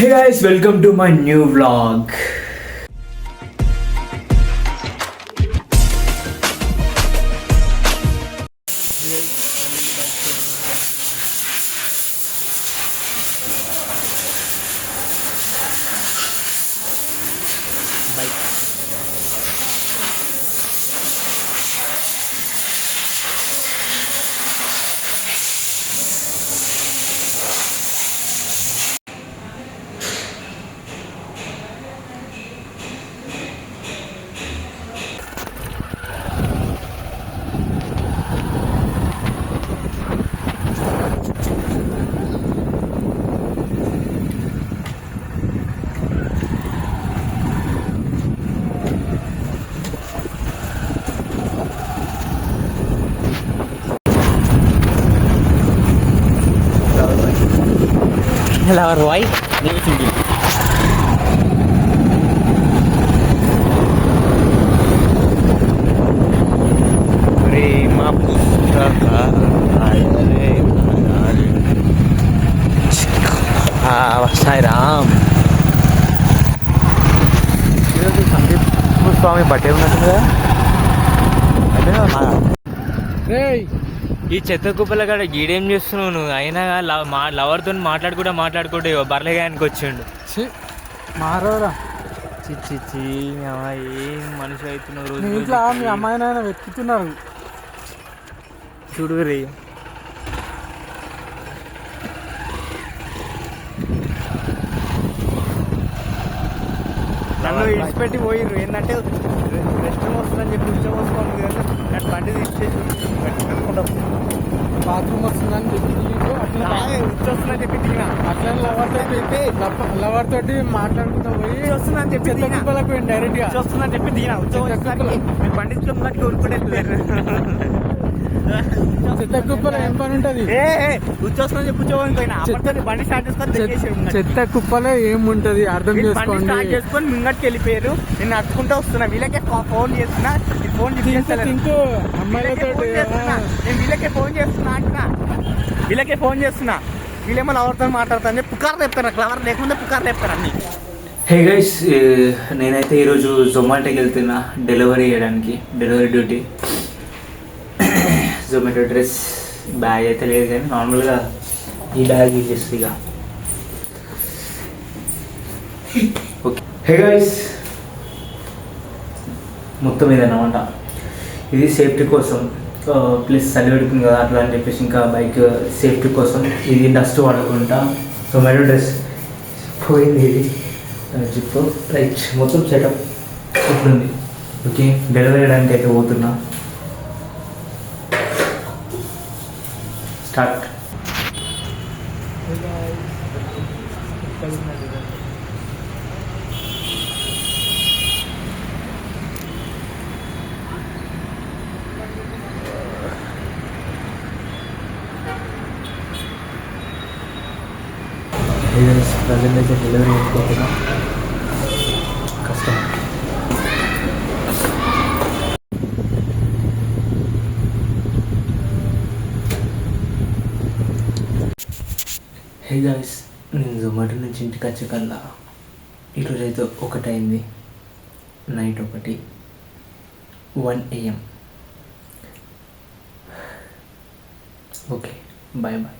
Hey guys, welcome to my new vlog. Our wife lives in Delhi. ప్రేమ సాయి రామ్. ఈరోజు సందీప్ స్వామి birthday ఉన్నట్టు కదా. ఈ చెత్త కుప్పల కాడ గీడేం చేస్తున్నావు నువ్వు? అయినా మా లవర్తో మాట్లాడుకుంటే బర్లగానికి వచ్చిండు. మారవరా చిచ్చి ఏం మనిషి అవుతున్నావు రోజు. ఇంట్లో మీ అమ్మాయినైనా వెతుకుతున్నారు చూడు రే. నన్ను విడిచిపెట్టి పోయిర్రు. ఏంటంటే రెస్ట్ రూమ్ వస్తుందని చెప్పి ఉద్యోగం వస్తుంది కదా, నాకు బండి తీసేసి బాత్రూమ్ వస్తుందని చెప్పి వస్తుందని చెప్పి దిగిన. అట్లా లవర్ తోటి మాట్లాడుకుంటా పోయి వస్తుందని చెప్పి కుప్పలకు పోయింది డైరెక్ట్ గా. వస్తుందని చెప్పి దిగిన. ఉద్యోగం బండి తీసుకున్నట్టు ఊరుకుంటే చెత్త కుప్పలో ఏం పని ఉంటది? ఉద్యోగం చెప్పి ఉద్యోగం పోయినా బండి స్టార్ట్ చేసుకొని చెత్త కుప్పలో ఏముంటది అర్థం చేసుకోండి. స్టార్ట్ చేసుకొని ముంగట్కి వెళ్ళిపోయారు. నేను అట్టుకుంటూ వస్తున్నా. వీళ్ళకే ఫోన్ చేస్తున్నా. ఫోన్ అమ్మాయిలతో నేను వీళ్ళకే ఫోన్ చేస్తున్నా అంటున్నా. వీళ్ళకే ఫోన్ చేస్తున్నా. వీళ్ళేమో లవర్తో మాట్లాడతాను చెప్పి పుకార్లు చెప్తారు. నాకు లవర్ లేకుండా పుకార్లు చెప్తారు అన్ని. హే గైస్, నేనైతే ఈరోజు జొమాటోకి వెళ్తున్నా డెలివరీ చేయడానికి. Delivery duty. Zomato dress bag అయితే లేదు కానీ నార్మల్గా ఈ బ్యాగ్ యూజ్ చేస్తుంది ఇక. ఓకే హే గైస్, మొత్తం ఇదన్నమాట. ఇది సేఫ్టీ కోసం, ప్లస్ చలి పెడుతుంది కదా అట్లా అని చెప్పేసి ఇంకా బైక్ సేఫ్టీ కోసం ఇది డస్ట్ పడకుండా జొమాటో డ్రెస్ పోయింది. ఇది జిప్పు రైట్ మొత్తం సెటప్ ఉంటుంది. ఓకే, డెలివరీ చేయడానికి అయితే పోతున్నా. స్టార్ట్. ప్రజెంట్ అయితే డెలివరీ అయిపోతున్నా. కష్టం. హే గాయ్స్, నేను జొమాటో నుంచి ఇంటికి వచ్చేకల్లా ఈరోజు అయితే 1 అయింది, night 1 AM. Okay, bye bye.